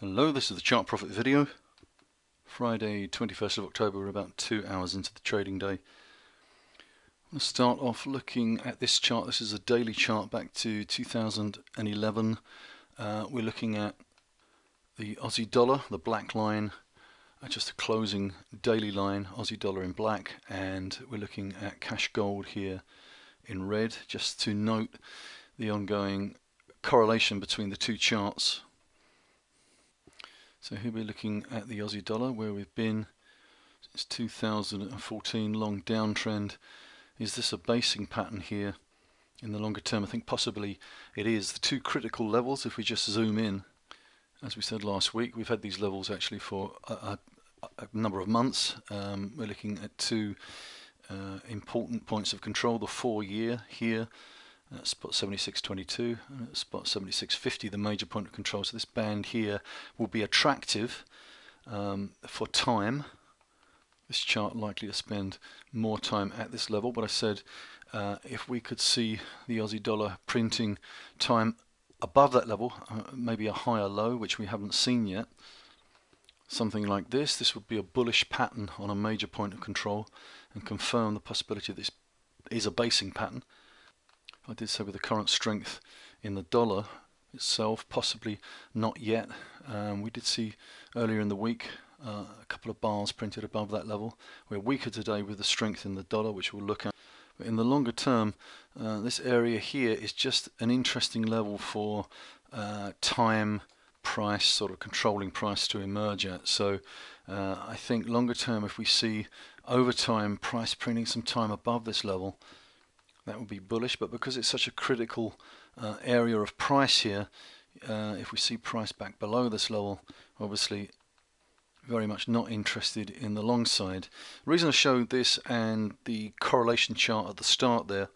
Hello, this is the Chart Profit video. Friday 21st of October, we're about 2 hours into the trading day. I'm going to start off looking at this chart. This is a daily chart back to 2011. We're looking at the Aussie dollar, the black line, just a closing daily line, Aussie dollar in black, and we're looking at cash gold here in red, just to note the ongoing correlation between the two charts. So here we're looking at the Aussie dollar, where we've been since 2014, long downtrend. Is this a basing pattern here in the longer term? I think possibly it is. The two critical levels, if we just zoom in, as we said last week, we've had these levels actually for a number of months. We're looking at two important points of control, the 4-year here, spot 76.22 and spot 76.50, the major point of control. So this band here will be attractive for time. This chart likely to spend more time at this level, but I said if we could see the Aussie dollar printing time above that level, maybe a higher low, which we haven't seen yet, something like this would be a bullish pattern on a major point of control and confirm the possibility that this is a basing pattern. I did say with the current strength in the dollar itself, possibly not yet. We did see earlier in the week a couple of bars printed above that level. We're weaker today with the strength in the dollar, which we'll look at. But in the longer term, this area here is just an interesting level for time, price, sort of controlling price to emerge at. So I think longer term, if we see over time price printing some time above this level, that would be bullish. But because it's such a critical area of price here, if we see price back below this level, obviously very much not interested in the long side. The reason I showed this and the correlation chart at the start there,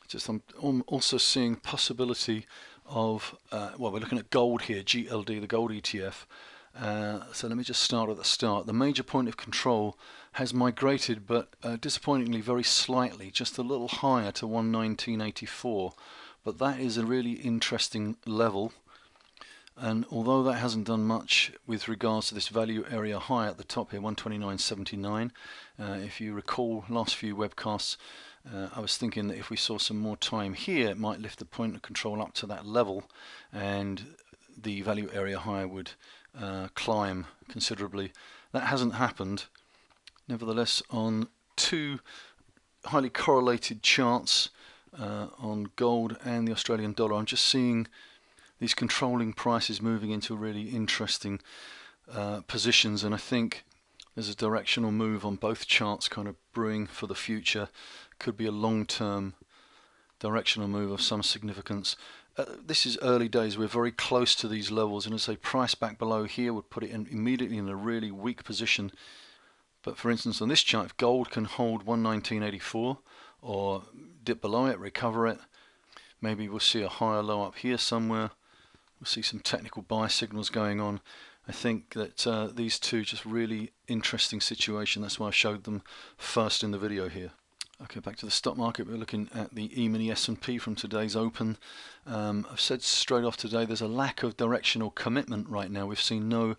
just I'm also seeing possibility of, well, we're looking at gold here, GLD, the gold ETF. So let me just start at the start. The major point of control has migrated, but disappointingly very slightly, just a little higher to 119.84. But that is a really interesting level. And although that hasn't done much with regards to this value area high at the top here, 129.79, if you recall last few webcasts, I was thinking that if we saw some more time here, it might lift the point of control up to that level, and the value area high would climb considerably. That hasn't happened. Nevertheless, on two highly correlated charts on gold and the Australian dollar, I'm just seeing these controlling prices moving into really interesting positions, and I think there's a directional move on both charts kind of brewing for the future. Could be a long-term directional move of some significance. This is early days. We're very close to these levels, and as a price back below here would put it immediately in a really weak position. But for instance, on this chart, if gold can hold 119.84 or dip below it, recover it, maybe we'll see a higher low up here somewhere. We'll see some technical buy signals going on. I think that these two just really interesting situation. That's why I showed them first in the video here. Okay, back to the stock market. We're looking at the E-mini S&P from today's open. I've said straight off today there's a lack of directional commitment right now. We've seen no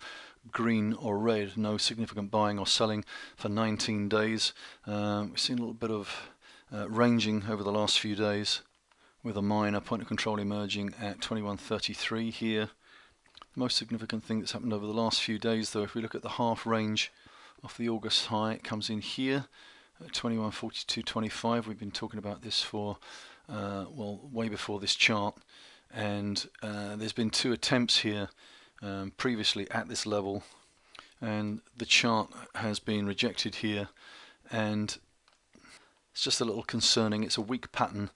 green or red, no significant buying or selling for 19 days. We've seen a little bit of ranging over the last few days, with a minor point of control emerging at 21.33 here. The most significant thing that's happened over the last few days, though, if we look at the half range of the August high, it comes in here at 21.42.25. We've been talking about this for, well, way before this chart, and there's been two attempts here previously at this level, and the chart has been rejected here, and it's just a little concerning. It's a weak pattern.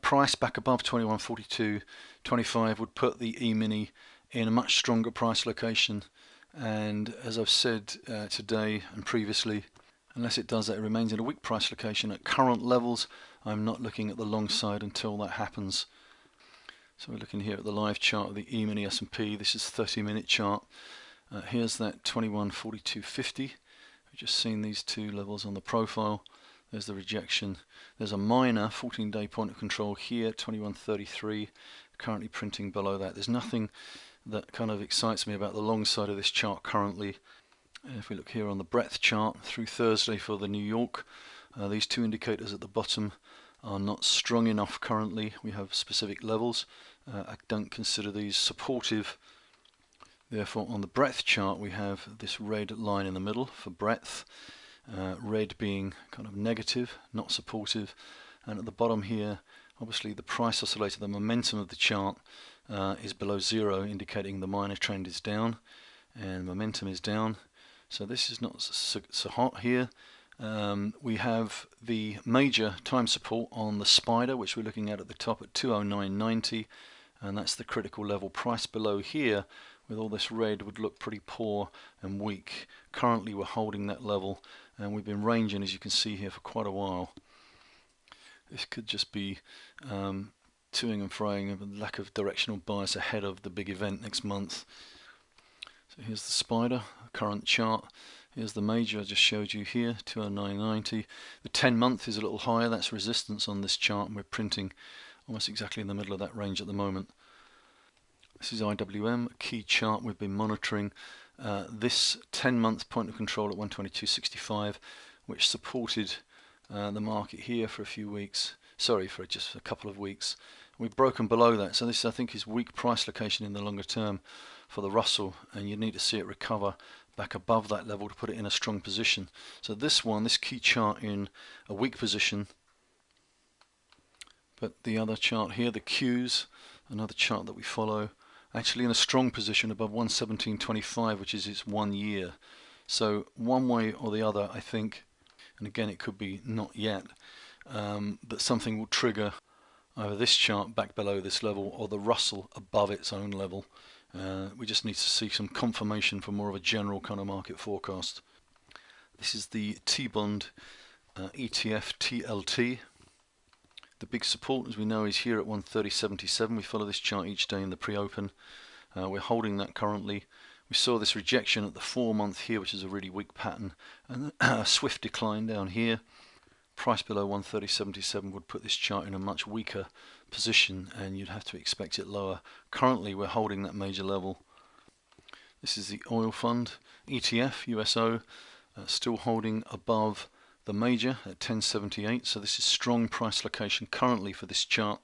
Price back above 21.42.25 would put the E-mini in a much stronger price location, and as I've said today and previously, unless it does that, it remains in a weak price location at current levels. I'm not looking at the long side until that happens. So we're looking here at the live chart of the E-mini S&P. This is 30-minute chart. Here's that 21.42.50. We've just seen these two levels on the profile. There's the rejection. There's a minor 14-day point of control here, 21.33, currently printing below that. There's nothing that kind of excites me about the long side of this chart currently. And if we look here on the breadth chart through Thursday for the New York, these two indicators at the bottom are not strong enough currently. We have specific levels. I don't consider these supportive. Therefore, on the breadth chart, we have this red line in the middle for breadth, red being kind of negative, not supportive, and at the bottom here, obviously the price oscillator, the momentum of the chart is below zero, indicating the minor trend is down, and momentum is down. So this is not so hot here. We have the major time support on the spider, which we're looking at the top at 209.90, and that's the critical level. Price below here with all this red would look pretty poor and weak. Currently we're holding that level, and we've been ranging, as you can see here, for quite a while. This could just be toing and froing, a lack of directional bias ahead of the big event next month. So here's the spider, current chart. Here's the major I just showed you here, 209.90. The 10-month is a little higher, that's resistance on this chart, and we're printing almost exactly in the middle of that range at the moment. This is IWM, a key chart we've been monitoring. This 10-month point of control at 122.65, which supported the market here for a few weeks. Sorry, for just a couple of weeks. We've broken below that, so this I think is weak price location in the longer term for the Russell, and you need to see it recover back above that level to put it in a strong position. So this key chart in a weak position, but the other chart here, the Qs, another chart that we follow, actually in a strong position above 117.25, which is its 1 year. So one way or the other, I think, and again it could be not yet, that something will trigger either this chart back below this level or the Russell above its own level. We just need to see some confirmation for more of a general kind of market forecast. This is the T-bond ETF TLT. The big support, as we know, is here at 130.77. We follow this chart each day in the pre-open. We're holding that currently. We saw this rejection at the 4-month here, which is a really weak pattern, and a swift decline down here. Price below 130.77 would put this chart in a much weaker position, and you'd have to expect it lower. Currently we're holding that major level. This is the oil fund ETF USO, still holding above the major at 1078, so this is strong price location currently for this chart.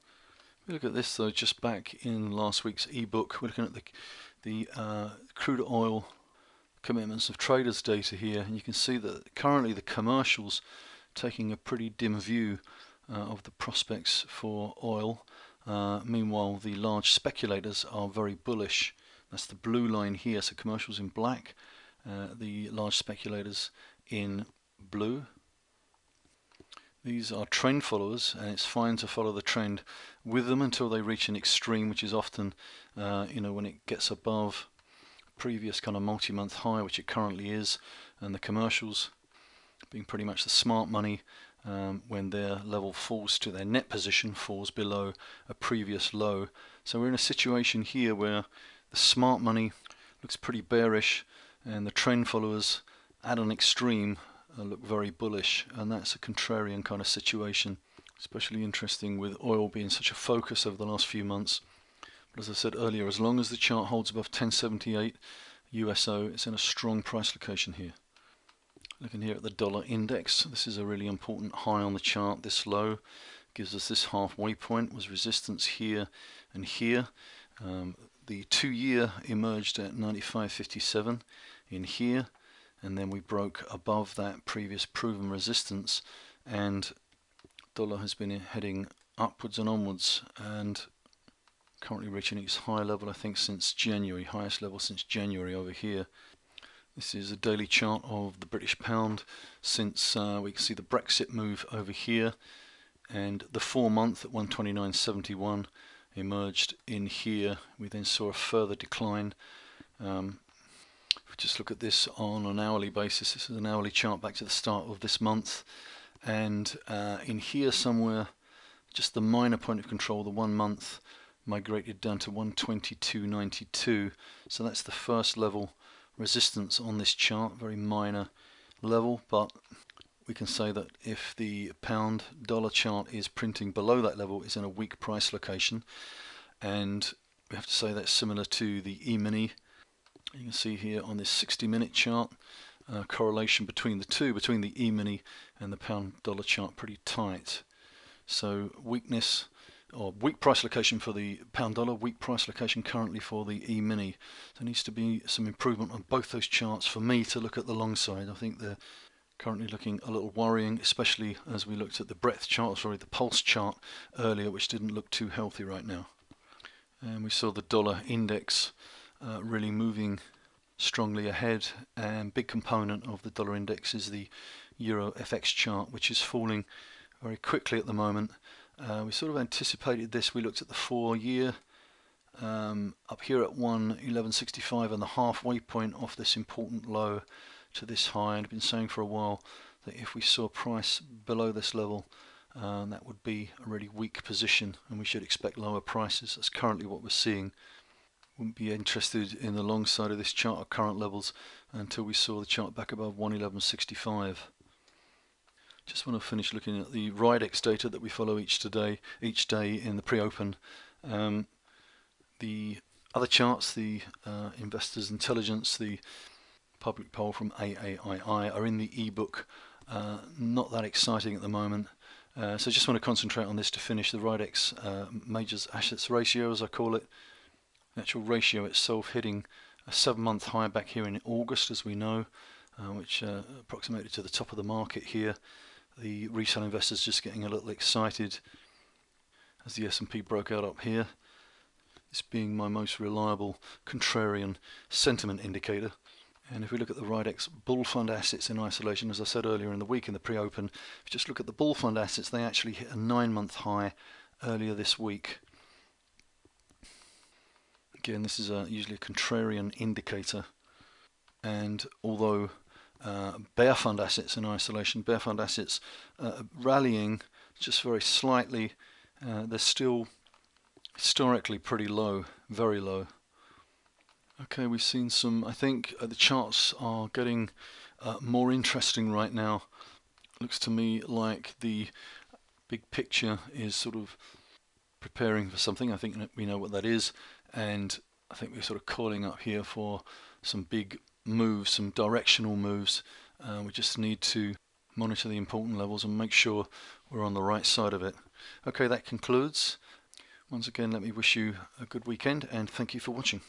We look at this though, just back in last week's ebook, we're looking at the crude oil commitments of traders data here, and you can see that currently the commercials taking a pretty dim view of the prospects for oil. Meanwhile, the large speculators are very bullish. That's the blue line here, so commercials in black, the large speculators in blue. These are trend followers, and it's fine to follow the trend with them until they reach an extreme, which is often, when it gets above previous kind of multi-month high, which it currently is, and the commercials being pretty much the smart money, when their level falls to their net position, falls below a previous low. So we're in a situation here where the smart money looks pretty bearish, and the trend followers at an extreme look very bullish, and that's a contrarian kind of situation. Especially interesting with oil being such a focus over the last few months. But as I said earlier, as long as the chart holds above 1078 USO, it's in a strong price location here. Looking here at the dollar index, this is a really important high on the chart. This low gives us this halfway point, was resistance here and here. The 2-year emerged at 95.57 in here, and then we broke above that previous proven resistance, and dollar has been heading upwards and onwards, and currently reaching its high level, I think, since January, highest level since January over here. This is a daily chart of the British pound since we can see the Brexit move over here, and the 4-month at 129.71 emerged in here. We then saw a further decline. If we just look at this on an hourly basis, this is an hourly chart back to the start of this month, and in here somewhere, just the minor point of control, the 1 month, migrated down to 122.92. So that's the first level resistance on this chart, very minor level, but we can say that if the pound dollar chart is printing below that level, it's in a weak price location, and We have to say that's similar to the E-mini. You can see here on this 60-minute chart, correlation between the two, between the E-mini and the pound-dollar chart, pretty tight. So weakness, or weak price location for the pound-dollar, weak price location currently for the E-mini. There needs to be some improvement on both those charts for me to look at the long side. I think they're currently looking a little worrying, especially as we looked at the breadth chart, sorry, the pulse chart earlier, which didn't look too healthy right now. And we saw the dollar index really moving strongly ahead, and big component of the dollar index is the Euro FX chart, which is falling very quickly at the moment. We sort of anticipated this. We looked at the 4-year up here at 111.65 and the halfway point off this important low to this high, and I've been saying for a while that if we saw price below this level, that would be a really weak position and we should expect lower prices. That's currently what we're seeing. Wouldn't be interested in the long side of this chart at current levels until we saw the chart back above 111.65. Just want to finish looking at the Ridex data that we follow each day in the pre-open. The other charts, the Investors Intelligence, the public poll from AAII, are in the ebook. Not that exciting at the moment. So just want to concentrate on this to finish. The Ridex Majors Assets Ratio, as I call it. The actual ratio itself hitting a 7-month high back here in August, as we know, which approximated to the top of the market here. The retail investors just getting a little excited as the S&P broke out up here. This being my most reliable contrarian sentiment indicator. And if we look at the Ridex bull fund assets in isolation, as I said earlier in the week in the pre-open, if you just look at the bull fund assets, they actually hit a 9-month high earlier this week. Again, this is usually a contrarian indicator. And although bear fund assets in isolation, bear fund assets rallying just very slightly, they're still historically pretty low, very low. Okay, we've seen some, I think the charts are getting more interesting right now. Looks to me like the big picture is sort of preparing for something. I think we know what that is, and I think we're sort of calling up here for some big moves, some directional moves. We just need to monitor the important levels and make sure we're on the right side of it. Okay, that concludes. Once again, let me wish you a good weekend and thank you for watching.